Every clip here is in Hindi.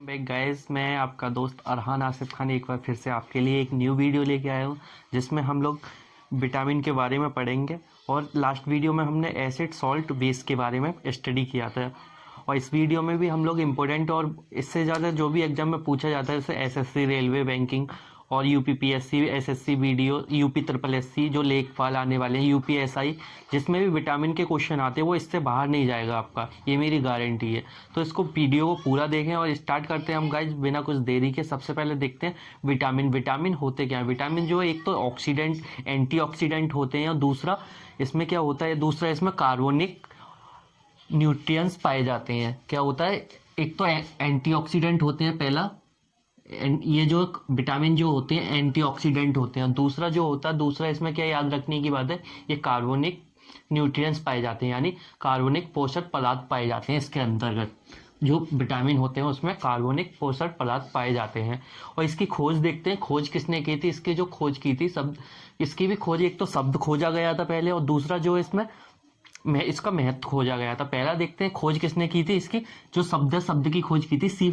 बैक गाइस, मैं आपका दोस्त अरहान आसिफ खान एक बार फिर से आपके लिए एक न्यू वीडियो लेके आया हूँ जिसमें हम लोग विटामिन के बारे में पढ़ेंगे। और लास्ट वीडियो में हमने एसिड सॉल्ट बेस के बारे में स्टडी किया था। और इस वीडियो में भी हम लोग इम्पोर्टेंट और इससे ज़्यादा जो भी एग्जाम में पूछा जाता है जैसे एसएससी, रेलवे, बैंकिंग और UPPSC, SSC video, UP triple SC जो लेखपाल आने वाले हैं, यूपीएसआई, जिसमें भी विटामिन के क्वेश्चन आते हैं वो इससे बाहर नहीं जाएगा आपका, ये मेरी गारंटी है। तो इसको वीडियो को पूरा देखें और स्टार्ट करते हैं हम गाइज बिना कुछ देरी के। सबसे पहले देखते हैं विटामिन होते क्या है। विटामिन जो है एक तो ऑक्सीडेंट, एंटीऑक्सीडेंट होते हैं और दूसरा इसमें क्या होता है, दूसरा इसमें कार्बोनिक न्यूट्रिएंट्स पाए जाते हैं। क्या होता है, एक तो एंटीऑक्सीडेंट होते हैं पहला, ये जो विटामिन जो होते हैं एंटीऑक्सीडेंट होते हैं। दूसरा जो होता है, दूसरा इसमें क्या याद रखने की बात है, ये कार्बोनिक न्यूट्रिएंट्स पाए जाते हैं, यानी कार्बनिक पोषक पदार्थ पाए जाते हैं। इसके अंतर्गत जो विटामिन होते हैं उसमें कार्बनिक पोषक पदार्थ पाए जाते हैं। और इसकी खोज देखते हैं, खोज किसने की थी, इसकी जो खोज की थी शब्द, इसकी भी खोज, एक तो शब्द खोजा गया था पहले और दूसरा जो इसमें इसका महत्व खोजा गया था। पहला देखते हैं खोज किसने की थी, इसकी जो शब्द की खोज की थी सी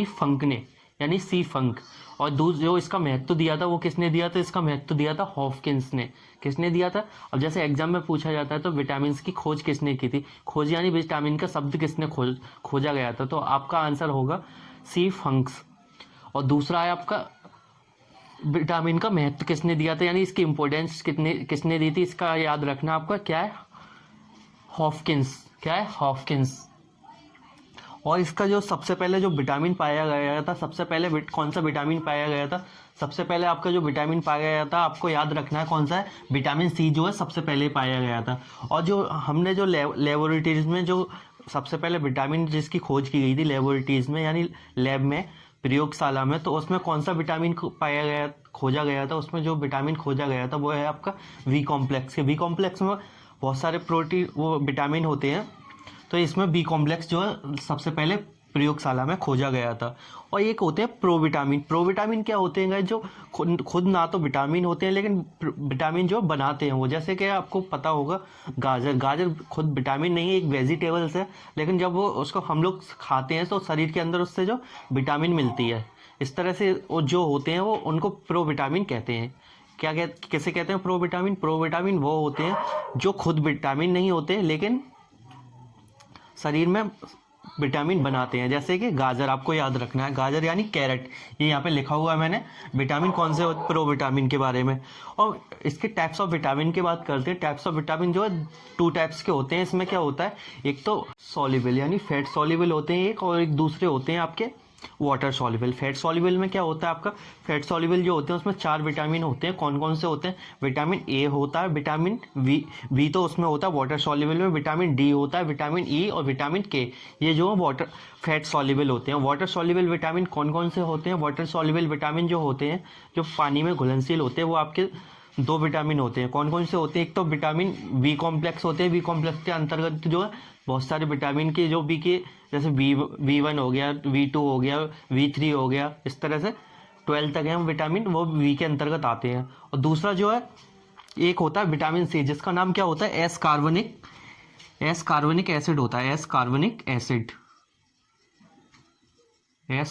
फंक ने, यानी सी फंक। और जो इसका महत्व दिया था वो किसने दिया था, इसका महत्व दिया था हॉफकिंस ने। किसने दिया था। अब जैसे एग्जाम में पूछा जाता है तो विटामिन की खोज किसने की थी, खोज यानी विटामिन का शब्द किसने खोजा गया था, तो आपका आंसर होगा सी फंक्स। और दूसरा है आपका विटामिन का महत्व किसने दिया था, यानी इसकी इंपॉर्टेंस किसने दी थी, इसका याद रखना आपका, क्या है, हॉफकिंस। क्या है, हॉफकिंस। और इसका जो सबसे पहले जो विटामिन पाया गया था, सबसे पहले कौन सा विटामिन पाया गया था, सबसे पहले आपका जो विटामिन पाया गया था आपको याद रखना है कौन सा है, विटामिन सी जो है सबसे पहले पाया गया था। और जो हमने जो लेबोरेटरीज में जो सबसे पहले विटामिन जिसकी खोज की गई थी लेबोरेटरीज में, यानी लैब में, प्रयोगशाला में, तो उसमें कौन सा विटामिन पाया गया, खोजा गया था, उसमें जो विटामिन खोजा गया था वो है आपका बी कॉम्प्लेक्स के। बी कॉम्प्लेक्स में बहुत सारे प्रोटीन वो विटामिन होते हैं, तो इसमें बी कॉम्प्लेक्स जो है सबसे पहले प्रयोगशाला में खोजा गया था। और एक होते हैं प्रोविटामिन। प्रोविटामिन क्या होते हैं, जो खुद ना तो विटामिन होते हैं लेकिन विटामिन जो बनाते हैं वो, जैसे कि आपको पता होगा गाजर खुद विटामिन नहीं है, एक वेजिटेबल्स है, लेकिन जब वो उसको हम लोग खाते हैं तो शरीर के अंदर उससे जो विटामिन मिलती है। इस तरह से वो जो होते हैं वो उनको प्रोविटामिन कहते हैं। कैसे कहते हैं प्रोविटामिन, प्रोविटामिन वो होते हैं जो खुद विटामिन नहीं होते लेकिन शरीर में विटामिन बनाते हैं। जैसे कि गाजर, आपको याद रखना है, गाजर यानी कैरेट, ये यहाँ पे लिखा हुआ है मैंने विटामिन कौन से प्रोविटामिन के बारे में। और इसके टाइप्स ऑफ विटामिन की बात करते हैं। टाइप्स ऑफ विटामिन जो है 2 टाइप्स के होते हैं। इसमें क्या होता है, एक तो सॉल्युबल यानी फैट सॉल्युबल होते हैं एक, और एक दूसरे होते हैं आपके वाटर सॉल्युबल। फैट सॉल्युबल में क्या होता है आपका, फैट सॉल्युबल जो होते हैं उसमें 4 विटामिन होते हैं। कौन कौन से होते हैं, विटामिन ए होता है, विटामिन वी तो उसमें होता है वाटर सॉल्युबल में, विटामिन डी होता है, विटामिन ई और विटामिन के, ये जो वाटर फैट सॉल्युबल होते हैं। वाटर सॉल्युबल विटामिन कौन कौन से होते हैं, वाटर सॉल्युबल विटामिन जो होते हैं जो पानी में घुलनशील होते हैं वो आपके 2 विटामिन होते हैं। कौन कौन से होते हैं, एक तो विटामिन बी कॉम्प्लेक्स होते हैं। बी कॉम्प्लेक्स के अंतर्गत जो है बहुत सारे विटामिन के जो बी के, जैसे V1 हो गया, V2 हो गया, V3 हो गया, इस तरह से 12 तक है हम विटामिन, वो वी के अंतर्गत आते हैं। और दूसरा जो है एक होता है विटामिन सी, जिसका नाम क्या होता है, एस कार्बनिक एसिड होता है। एस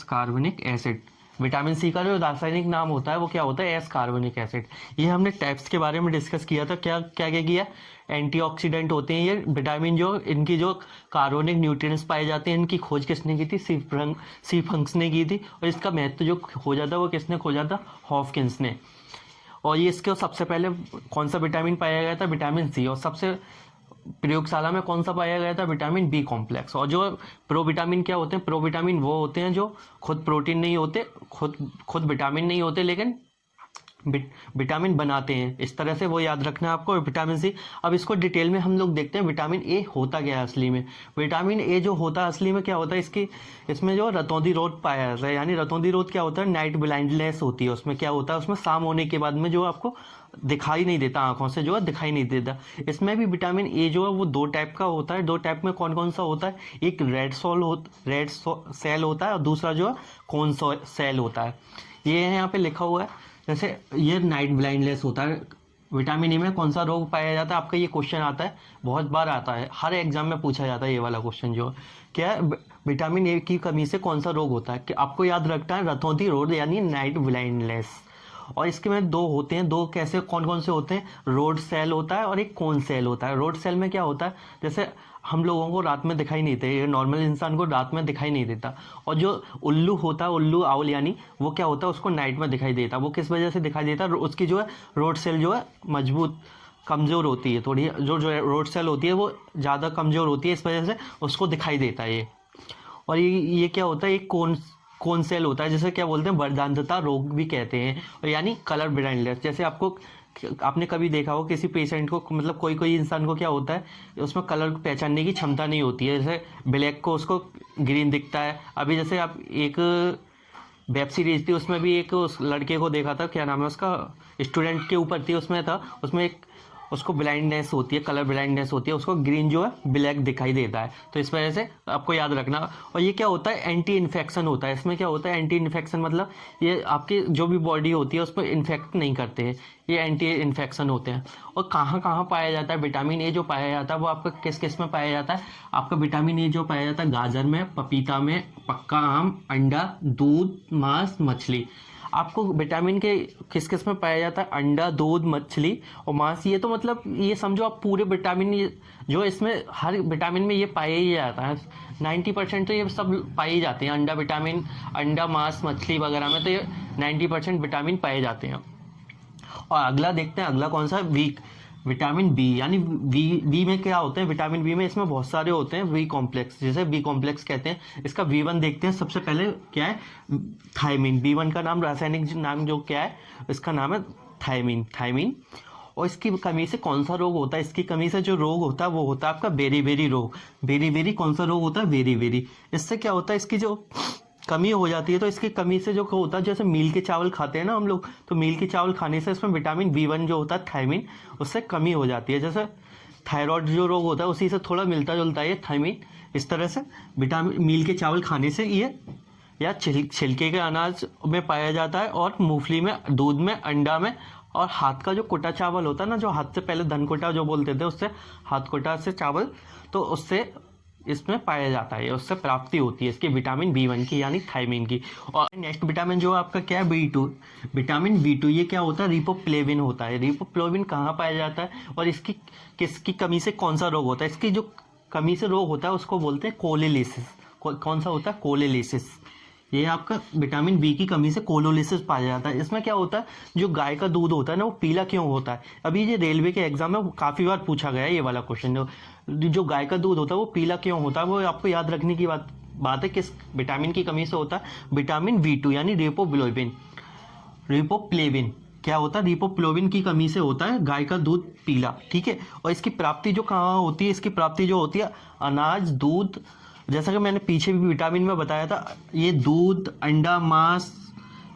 कार्बनिक एसिड विटामिन सी का जो रासायनिक नाम होता है वो क्या होता है, एस कार्बनिक एसिड। ये हमने टाइप्स के बारे में डिस्कस किया था। क्या क्या क्या किया, एंटीऑक्सीडेंट होते हैं ये विटामिन, जो इनकी जो कार्बनिक न्यूट्रिएंट्स पाए जाते हैं, इनकी खोज किसने की थी, सी फंक्स ने की थी। और इसका महत्व जो खोजा था वो किसने खोजा था, हॉफकिंस ने। और ये इसके सबसे पहले कौन सा विटामिन पाया गया था, विटामिन सी। और सबसे प्रयोगशाला में कौन सा पाया गया था, विटामिन बी कॉम्प्लेक्स। और जो प्रोविटामिन क्या होते हैं, प्रोविटामिन वो होते हैं जो खुद प्रोटीन नहीं होते, खुद विटामिन नहीं होते लेकिन विटामिन बनाते हैं। इस तरह से वो याद रखना है आपको, विटामिन सी। अब इसको डिटेल में हम लोग देखते हैं विटामिन ए होता क्या है असली में। विटामिन ए जो होता है असली में क्या होता है, इसमें जो रतौंधी रोग पाया जाता है, यानी रतौंधी रोग क्या होता है, नाइट ब्लाइंडनेस होती है। उसमें क्या होता है, उसमें शाम होने के बाद में जो आपको दिखाई नहीं देता, आंखों से जो है दिखाई नहीं देता। इसमें भी विटामिन ए जो है वो 2 टाइप का होता है। 2 टाइप में कौन कौन सा होता है, एक रेड सेल होता है और दूसरा जो है कोन सेल होता है। ये है यहाँ पे लिखा हुआ है। जैसे ये नाइट ब्लाइंडनेस होता है, विटामिन ए में कौन सा रोग पाया जाता है, आपका ये क्वेश्चन आता है, बहुत बार आता है, हर एग्जाम में पूछा जाता है ये वाला क्वेश्चन जो क्या है, विटामिन ए की कमी से कौन सा रोग होता है। कि आपको याद रखना है रतौंधी रोग यानी नाइट ब्लाइंडनेस। और इसके में दो होते हैं, दो कैसे कौन कौन से होते हैं, रोड सेल होता है और एक कोन सेल होता है। रोड सेल में क्या होता है, जैसे हम लोगों को रात में दिखाई नहीं देते, नॉर्मल इंसान को रात में दिखाई नहीं देता, और जो उल्लू होता है, उल्लू आउल यानी वो क्या होता है, उसको नाइट में दिखाई देता। वो किस वजह से दिखाई देता है, उसकी जो है रोड सेल जो है मजबूत कमज़ोर होती है थोड़ी, जो रोड सेल होती है वो ज़्यादा कमज़ोर होती है, इस वजह से उसको दिखाई देता है ये। और ये क्या होता है, एक कौन सेल होता है, जैसे क्या बोलते हैं वर्दांतता रोग भी कहते हैं, और यानी कलर ब्लाइंडनेस। जैसे आपने कभी देखा हो किसी पेशेंट को, मतलब कोई इंसान को क्या होता है, उसमें कलर पहचानने की क्षमता नहीं होती है, जैसे ब्लैक को उसको ग्रीन दिखता है। अभी जैसे आप एक वेब सीरीज थी, उसमें भी एक उस लड़के को देखा था, क्या नाम है उसका, स्टूडेंट के ऊपर थी, उसमें था, उसमें एक उसको ब्लाइंडनेस होती है, कलर ब्लाइंडनेस होती है, उसको ग्रीन जो है ब्लैक दिखाई देता है। तो इस वजह से आपको याद रखना। और ये क्या होता है, एंटी इन्फेक्शन होता है। इसमें क्या होता है, एंटी इन्फेक्शन मतलब ये आपकी जो भी बॉडी होती है उसको इन्फेक्ट नहीं करते हैं, ये एंटी इन्फेक्शन होते हैं। और कहाँ कहाँ पाया जाता है विटामिन ए जो पाया जाता है, वो आपका किस किस में पाया जाता है, आपका विटामिन ए जो पाया जाता है गाजर में, पपीता में, पक्का आम, अंडा, दूध, मांस, मछली। आपको विटामिन के किस किस में पाया जाता है, अंडा, दूध, मछली और मांस। ये तो मतलब ये समझो आप पूरे विटामिन जो इसमें हर विटामिन में ये पाया ही जाता है, 90% तो ये सब पाए जाते हैं। अंडा विटामिन, अंडा, मांस, मछली वगैरह में तो ये 90% विटामिन पाए जाते हैं। और अगला देखते हैं, अगला कौन सा, विटामिन बी, यानी बी में क्या होते हैं, विटामिन बी में इसमें बहुत सारे होते हैं बी कॉम्प्लेक्स, जैसे बी कॉम्प्लेक्स कहते हैं। इसका B1 देखते हैं। सबसे पहले क्या है, थायमिन। B1 का नाम, रासायनिक नाम जो क्या है, इसका नाम है थायमिन। और इसकी कमी से कौन सा रोग होता है, इसकी कमी से जो रोग होता है वो होता है आपका बेरी रोग। बेरी कौन सा रोग होता है, बेरी। इससे क्या होता है, इसकी जो कमी हो जाती है, तो इसकी कमी से जो होता है, जैसे मील के चावल खाते हैं ना हम लोग, तो मील के चावल खाने से इसमें विटामिन B1 जो होता है थायमिन, उससे कमी हो जाती है। जैसे थायराइड जो रोग होता है उसी से थोड़ा मिलता जुलता है ये थायमिन। इस तरह से विटामिन मील के चावल खाने से ये, या छिलके के अनाज में पाया जाता है, और मूंगफली में, दूध में, अंडा में, और हाथ का जो कुटा चावल होता है ना, जो हाथ से पहले धन कुटा जो बोलते थे, उससे हाथ कुटा से चावल, तो उससे इसमें पाया जाता है, उससे प्राप्ति होती है इसकी विटामिन B1 की, यानी थायमिन की। और नेक्स्ट विटामिन जो आपका क्या है, B2। विटामिन B2 ये क्या होता है, रिबोफ्लेविन होता है। रिबोफ्लेविन कहाँ पाया जाता है, और इसकी किसकी कमी से कौन सा रोग होता है, इसकी जो कमी से रोग होता है उसको बोलते हैं कोलिलिसिस। कौन सा होता है, कोलिलिसिस। ये आपका विटामिन बी की कमी से कोलोलिसिस पाया जाता है। इसमें क्या होता है, जो गाय का दूध होता है ना, वो पीला क्यों होता है। अभी ये रेलवे के एग्जाम में काफ़ी बार पूछा गया है ये वाला क्वेश्चन, जो गाय का दूध होता है वो पीला क्यों होता है, वो आपको याद रखने की बात है। किस विटामिन की कमी से होता है, विटामिन B2 यानी रिबोफ्लेविन क्या होता है, रिबोफ्लेविन की कमी से होता है गाय का दूध पीला, ठीक है। और इसकी प्राप्ति जो कहाँ होती है, इसकी प्राप्ति जो होती है अनाज, दूध, जैसा कि मैंने पीछे भी विटामिन में बताया था, ये दूध, अंडा, मांस,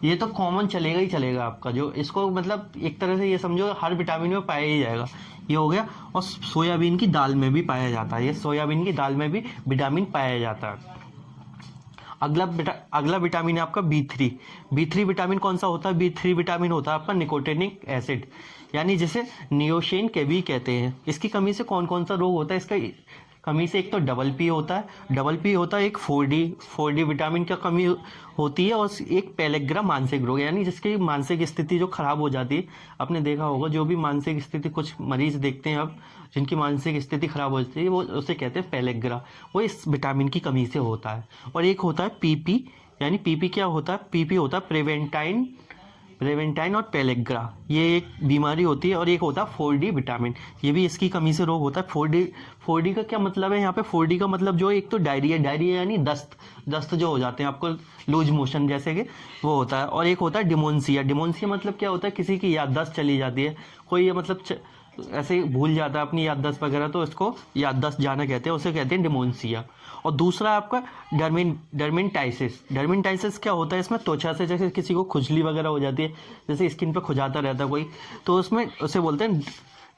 ये तो कॉमन चलेगा ही चलेगा आपका, जो इसको मतलब एक तरह से ये समझो हर विटामिन में पाया ही जाएगा, ये हो गया। और सोयाबीन की दाल में भी पाया जाता है, ये सोयाबीन की दाल में भी विटामिन पाया जाता है। अगला विटामिन है आपका B3 विटामिन कौन सा होता है, B3 विटामिन होता है आपका निकोटिनिक एसिड, यानी जिसे नियोसिन के भी कहते हैं। इसकी कमी से कौन कौन सा रोग होता है, इसका कमी से एक तो डबल P होता है, एक 4D विटामिन का कमी होती है, और एक पेलेग्रा मानसिक रोग, यानी जिसकी मानसिक स्थिति जो खराब हो जाती है। आपने देखा होगा जो भी मानसिक स्थिति, कुछ मरीज देखते हैं अब जिनकी मानसिक स्थिति खराब हो जाती है, वो उसे कहते हैं पेलेग्रा, वो इस विटामिन की कमी से होता है। और एक होता है PP, यानी PP क्या होता है, PP होता है प्रेवेंटाइन और पेलेग्रा, ये एक बीमारी होती है। और एक होता है 4D विटामिन, ये भी इसकी कमी से रोग होता है। 4D का क्या मतलब है, यहाँ पे 4D का मतलब जो एक तो डायरिया यानी दस्त जो हो जाते हैं आपको, लूज मोशन जैसे कि वो होता है। और एक होता है डिमोन्सिया मतलब क्या होता है, किसी की याददाश्त चली जाती है, कोई ये मतलब ऐसे भूल जाता है अपनी याददाश्त वगैरह, तो इसको याददाश्त जाना कहते हैं, उसे कहते हैं डिमोन्सिया। और दूसरा आपका डर्मेंटाइसिस क्या होता है, इसमें त्वचा से जैसे किसी को खुजली वगैरह हो जाती है, जैसे स्किन पे खुजाता रहता है कोई, तो उसमें उसे बोलते हैं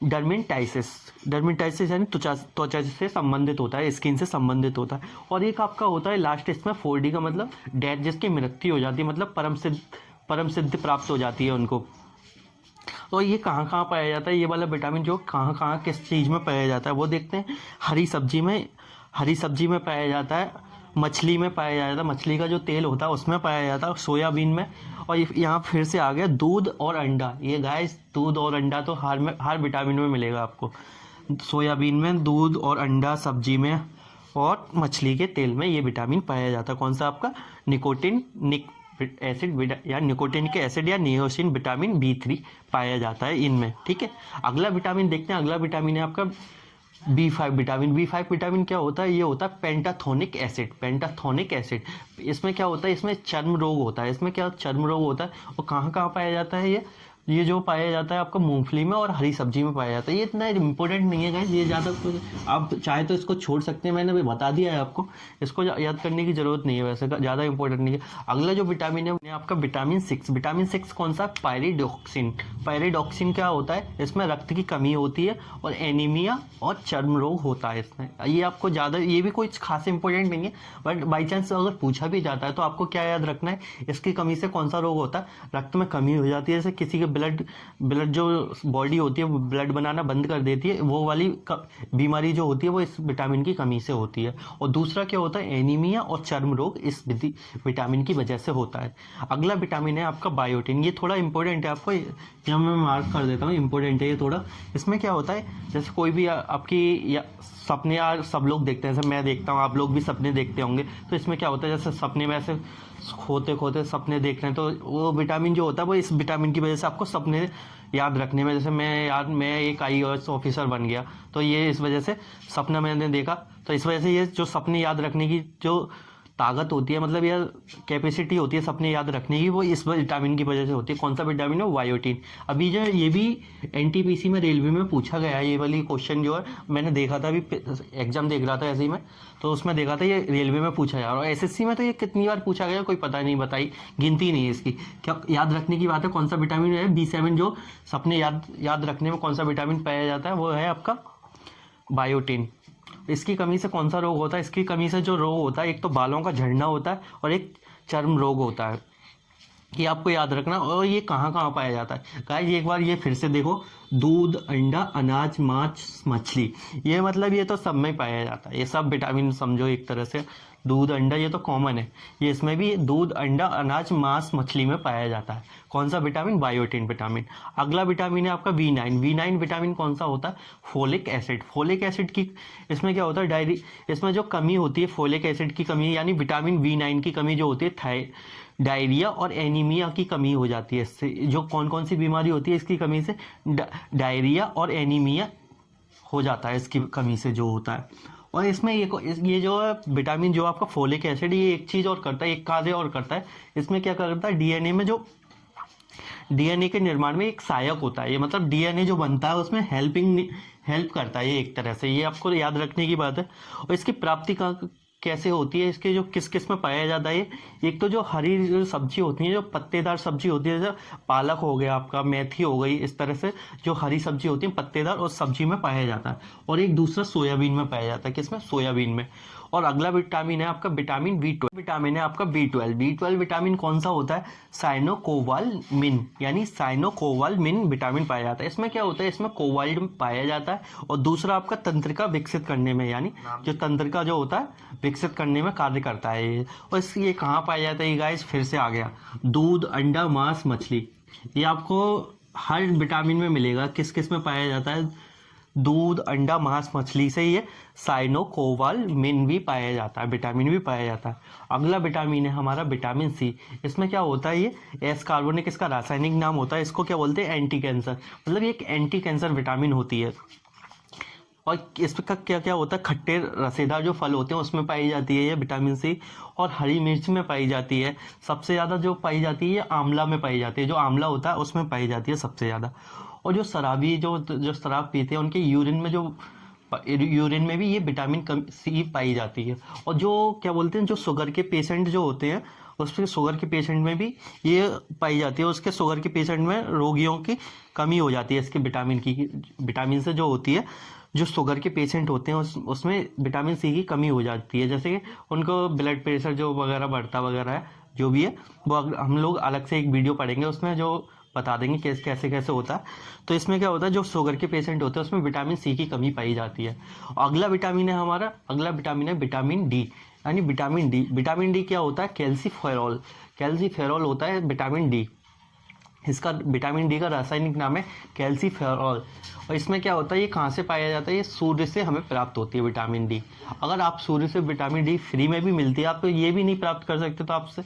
डर्मेंटाइसिस यानी त्वचा से संबंधित होता है, स्किन से संबंधित होता है। और एक आपका होता है लास्ट इसमें 4D का मतलब डेथ, जिसकी मृत्यु हो जाती है, मतलब परम सिद्धि प्राप्त हो जाती है उनको, तो ये कहाँ कहाँ पाया जाता है, ये वाला विटामिन जो कहाँ कहाँ किस चीज़ में पाया जाता है वो देखते हैं। हरी सब्जी में पाया जाता है, मछली में पाया जाता है, मछली का जो तेल होता है उसमें पाया जाता है, सोयाबीन में। और यहाँ फिर से आ गया दूध और अंडा। ये गाइस दूध और अंडा तो हर विटामिन में मिलेगा आपको। सोयाबीन में, दूध और अंडा, सब्जी में और मछली के तेल में ये विटामिन पाया जाता है। कौन सा आपका निकोटिनिक एसिड या निकोटिनिक एसिड या नियोसिन विटामिन B3 पाया जाता है इनमें। ठीक है, अगला विटामिन देखते हैं। अगला विटामिन है आपका B5 विटामिन। B5 विटामिन क्या होता है, ये होता है पेंटाथोनिक एसिड। इसमें क्या होता है, इसमें चर्म रोग होता है। इसमें क्या चर्म रोग होता है और कहाँ कहाँ पाया जाता है ये जो पाया जाता है आपका मूंगफली में और हरी सब्जी में पाया जाता है। ये इतना इंपॉर्टेंट नहीं है गाइस, ये ज़्यादा आप चाहे तो इसको छोड़ सकते हैं, मैंने अभी बता दिया है आपको, इसको याद करने की ज़रूरत नहीं है, वैसे ज़्यादा इंपॉर्टेंट नहीं है। अगला जो विटामिन है आपका विटामिन 6 कौन सा, पायरिडॉक्सिन क्या होता है, इसमें रक्त की कमी होती है और एनीमिया और चर्म रोग होता है इसमें। ये आपको ज़्यादा, ये भी कोई खास इंपॉर्टेंट नहीं है, बट बाई चांस अगर पूछा भी जाता है तो आपको क्या याद रखना है, इसकी कमी से कौन सा रोग होता है, रक्त में कमी हो जाती है। जैसे किसी के ब्लड जो बॉडी होती है वो ब्लड बनाना बंद कर देती है, वो वाली बीमारी जो होती है वो इस विटामिन की कमी से होती है। और दूसरा क्या होता है, एनीमिया और चर्म रोग इस विटामिन की वजह से होता है। अगला विटामिन है आपका बायोटिन। ये थोड़ा इंपॉर्टेंट है, आपको यहाँ मैं मार्क कर देता हूँ, इंपॉर्टेंट है ये थोड़ा। इसमें क्या होता है, जैसे कोई भी आपकी सपने यार सब लोग देखते हैं, जैसे मैं देखता हूँ, आप लोग भी सपने देखते होंगे। तो इसमें क्या होता है, जैसे सपने में ऐसे खोते सपने देख रहे हैं, तो वो विटामिन जो होता है वो इस विटामिन की वजह से आपको सपने याद रखने में, जैसे मैं एक IAS ऑफिसर बन गया, तो ये इस वजह से सपना मैंने देखा, तो इस वजह से ये जो सपने याद रखने की जो ताकत होती है, मतलब यह कैपेसिटी होती है सपने याद रखने की, वो इस विटामिन की वजह से होती है। कौन सा विटामिन है, बायोटिन। अभी जो ये भी NTPC में, रेलवे में पूछा गया है, ये वाली क्वेश्चन जो है मैंने देखा था, अभी एग्जाम देख रहा था ऐसे ही मैं, तो उसमें देखा था ये रेलवे में पूछा जा रहा है। और SSC में तो ये कितनी बार पूछा गया कोई पता नहीं, बताई गिनती नहीं है इसकी। क्या याद रखने की बात है, कौन सा विटामिन है B7, जो सपने याद रखने में कौन सा विटामिन पाया जाता है, वो है आपका बायोटिन। इसकी कमी से कौन सा रोग होता है, इसकी कमी से जो रोग होता है, एक तो बालों का झड़ना होता है और एक चर्म रोग होता है। ये आपको याद रखना। और ये कहाँ कहाँ पाया जाता है गाइस, एक बार ये फिर से देखो, दूध, अंडा, अनाज, मांस, मछली, ये मतलब ये तो सब में पाया जाता है। ये सब विटामिन समझो एक तरह से, दूध, अंडा ये तो कॉमन है, ये इसमें भी दूध, अंडा, अनाज, मांस, मछली में पाया जाता है। कौन सा विटामिन, बायोटिन विटामिन। अगला विटामिन है आपका V9 विटामिन कौन सा होता है, फोलिक एसिड की, इसमें क्या होता है, इसमें जो कमी होती है फोलिक एसिड की कमी, यानी विटामिन V9 की कमी जो होती है, डायरिया और एनीमिया की कमी हो जाती है इससे। जो कौन कौन सी बीमारी होती है इसकी कमी से, डायरिया और एनीमिया हो जाता है इसकी कमी से जो होता है। और इसमें ये जो विटामिन जो आपका फोलिक एसिड, ये एक चीज़ और करता है, एक कार्य और करता है। इसमें क्या करता है, डीएनए में जो डीएनए के निर्माण में एक सहायक होता है, ये मतलब डीएनए जो बनता है उसमें हेल्प करता है ये एक तरह से, ये आपको याद रखने की बात है। और इसकी प्राप्ति कैसे होती है, इसके जो किस में पाया जाता है, एक तो जो हरी जो सब्जी होती है, जो पत्तेदार सब्जी होती है, जैसे पालक हो गया आपका, मेथी हो गई, इस तरह से जो हरी सब्जी होती है पत्तेदार, और सब्जी में पाया जाता है। और एक दूसरा सोयाबीन में पाया जाता है, किसमें, सोयाबीन में। और अगला विटामिन है आपका विटामिन B12 विटामिन कौन सा होता है, साइनोकोबालामिन, यानी साइनोकोबालामिन विटामिन पाया जाता है। इसमें क्या होता है, इसमें कोबाल्ट पाया जाता है। और दूसरा आपका तंत्रिका विकसित करने में, यानी जो तंत्रिका जो होता है विकसित करने में कार्य करता है ये। और ये कहाँ पाया जाता है ये गाइस, फिर से आ गया, दूध, अंडा, मांस, मछली, ये आपको हर विटामिन में मिलेगा। किस में पाया जाता है, दूध, अंडा, मांस, मछली से ये साइनोकोबालामिन भी पाया जाता है, विटामिन भी पाया जाता है। अगला विटामिन है हमारा विटामिन C। इसमें क्या होता है, ये एस कार्बोनिक इसका रासायनिक नाम होता है, इसको क्या बोलते हैं, एंटी कैंसर, मतलब ये एक एंटी कैंसर विटामिन होती है। और इसका क्या क्या होता है, खट्टे रसेदार जो फल होते हैं उसमें पाई जाती है ये विटामिन C। और हरी मिर्च में पाई जाती है, सबसे ज़्यादा जो पाई जाती है ये आंवला में पाई जाती है, जो आंवला होता है उसमें पाई जाती है सबसे ज़्यादा। और जो शराबी जो शराब पीते हैं उनके यूरिन में भी ये विटामिन C पाई जाती है। और जो क्या बोलते हैं, जो शुगर के पेशेंट जो होते हैं, उसके शुगर के पेशेंट में भी ये पाई जाती है। उसके शुगर के पेशेंट में रोगियों की कमी हो जाती है इसके विटामिन से जो होती है, जो शुगर के पेशेंट होते हैं उसमें विटामिन C की कमी हो जाती है। जैसे कि उनको ब्लड प्रेशर जो वगैरह बढ़ता वगैरह है, जो भी है वो हम लोग अलग से एक वीडियो पढ़ेंगे, उसमें जो बता देंगे कैसे कैसे होता है। तो इसमें क्या होता है, जो शुगर के पेशेंट होते हैं उसमें विटामिन सी की कमी पाई जाती है। अगला विटामिन है हमारा, अगला विटामिन है विटामिन डी, यानी विटामिन डी। विटामिन डी क्या होता है, कैल्सीफेरॉल। कैल्सीफेरॉल होता है विटामिन डी। इसका विटामिन डी का रासायनिक नाम है कैल्सीफेरॉल। और इसमें क्या होता है, ये कहाँ से पाया जाता है, ये सूर्य से हमें प्राप्त होती है विटामिन डी। अगर आप सूर्य से विटामिन डी फ्री में भी मिलती है, आप ये भी नहीं प्राप्त कर सकते तो आपसे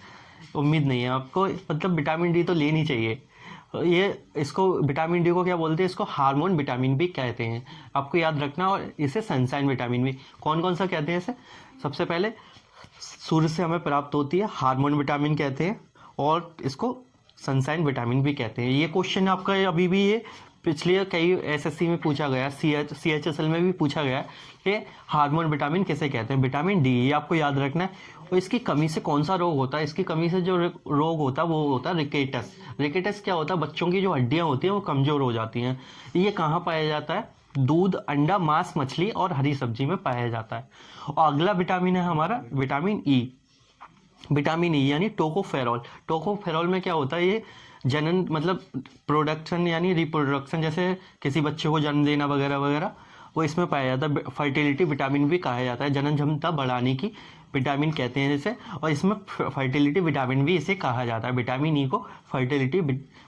उम्मीद नहीं है आपको, मतलब विटामिन डी तो लेनी चाहिए। ये इसको विटामिन डी को क्या बोलते हैं, इसको हार्मोन विटामिन भी कहते हैं, आपको याद रखना। और इसे सनशाइन विटामिन भी, कौन कौन सा कहते हैं इसे, सबसे पहले सूर्य से हमें प्राप्त होती है हार्मोन विटामिन कहते हैं, और इसको सनशाइन विटामिन भी कहते हैं। ये क्वेश्चन आपका अभी भी ये पिछले कई एसएससी में पूछा गया, CHSL में भी पूछा गया कि हार्मोन विटामिन किसे कहते हैं, विटामिन डी, ये आपको याद रखना है। और इसकी कमी से कौन सा रोग होता है, इसकी कमी से जो रोग होता है वो होता है रिकेटस। रिकेटस क्या होता है, बच्चों की जो हड्डियां होती हैं वो कमजोर हो जाती हैं। ये कहाँ पाया जाता है, दूध, अंडा, मांस, मछली और हरी सब्जी में पाया जाता है। और अगला विटामिन है हमारा विटामिन ई। विटामिन ई यानी टोकोफेरॉल। टोकोफेरॉल में क्या होता है, ये जनन मतलब प्रोडक्शन यानी रिप्रोडक्शन, जैसे किसी बच्चे को जन्म देना वगैरह वगैरह, वो इसमें पाया जाता है। फर्टिलिटी विटामिन भी कहा जाता है, जनन क्षमता बढ़ाने की विटामिन कहते हैं जैसे। और इसमें फर्टिलिटी विटामिन भी इसे कहा जाता है। विटामिन ई को फर्टिलिटी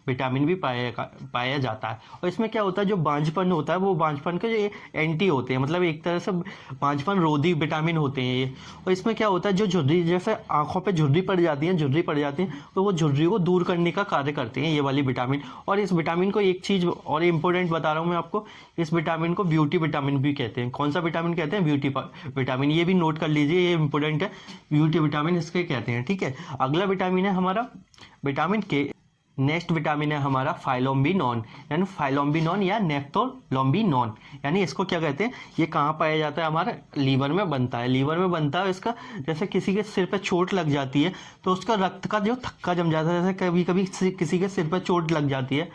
विटामिन भी पाया जाता है। और इसमें क्या होता है, जो बांझपन होता है वो बांझपन के जो एंटी होते हैं, मतलब एक तरह से बांझपन रोधी विटामिन होते हैं ये। और इसमें क्या होता है, जो झुर्री, जैसे आंखों पे झुर्री पड़ जाती है तो वो झुर्री को दूर करने का कार्य करते हैं ये वाली विटामिन। और इस विटामिन को एक चीज़ और इम्पोर्टेंट बता रहा हूँ मैं आपको, इस विटामिन को ब्यूटी विटामिन भी कहते हैं। कौन सा विटामिन कहते हैं, ब्यूटी विटामिन, ये भी नोट कर लीजिए, ये इंपॉर्टेंट है, ब्यूटी विटामिन इसके कहते हैं, ठीक है। अगला विटामिन है हमारा विटामिन के। नेक्स्ट विटामिन है हमारा फाइलोम्बिनॉन, यानी फाइलोम्बिनॉन या नेफ्थोलोम्बिनॉन, यानी इसको क्या कहते हैं, ये कहाँ पाया जाता है, हमारा लीवर में बनता है। लीवर में बनता है इसका, जैसे किसी के सिर पे चोट लग जाती है तो उसका रक्त का जो थक्का जम जाता है, जैसे कभी कभी किसी के सिर पे चोट लग जाती है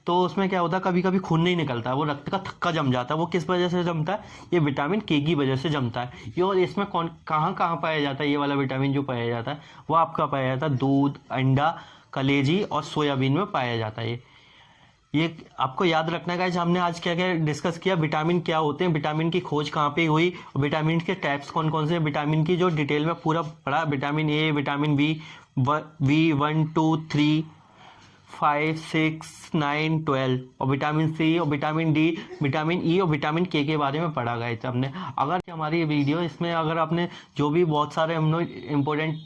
तो उसमें क्या होता है, कभी कभी खून नहीं निकलता, वो रक्त का थक्का जम जाता है। वो किस वजह से जमता है, ये विटामिन के की वजह से जमता है ये। और इसमें कहाँ पाया जाता है, ये वाला विटामिन जो पाया जाता है वो आपका पाया जाता है दूध, अंडा, कलेजी और सोयाबीन में पाया जाता है। ये आपको याद रखना है। हमने आज क्या क्या डिस्कस किया, विटामिन क्या होते हैं, विटामिन की खोज कहाँ पे हुई, विटामिन के टाइप्स कौन कौन से, विटामिन की जो डिटेल में पूरा पढ़ा, vitamin A, vitamin B, V1, 2, 3, 5, 6, 9, 12, और विटामिन सी और विटामिन डी, विटामिन ई और विटामिन के बारे में पढ़ा गया था हमने। अगर हमारी वीडियो इसमें अगर आपने जो भी बहुत सारे हमने इंपॉर्टेंट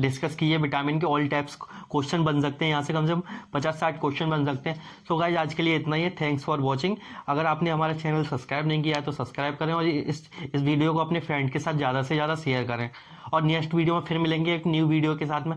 डिस्कस किए, विटामिन के ऑल टाइप्स क्वेश्चन बन सकते हैं, यहाँ से कम 50-60 क्वेश्चन बन सकते हैं। सो गाइज आज के लिए इतना ही है, थैंक्स फॉर वॉचिंग। अगर आपने हमारा चैनल सब्सक्राइब नहीं किया है तो सब्सक्राइब करें, और इस वीडियो को अपने फ्रेंड के साथ ज़्यादा से ज़्यादा शेयर करें। और नेक्स्ट वीडियो में फिर मिलेंगे एक न्यू वीडियो के साथ में।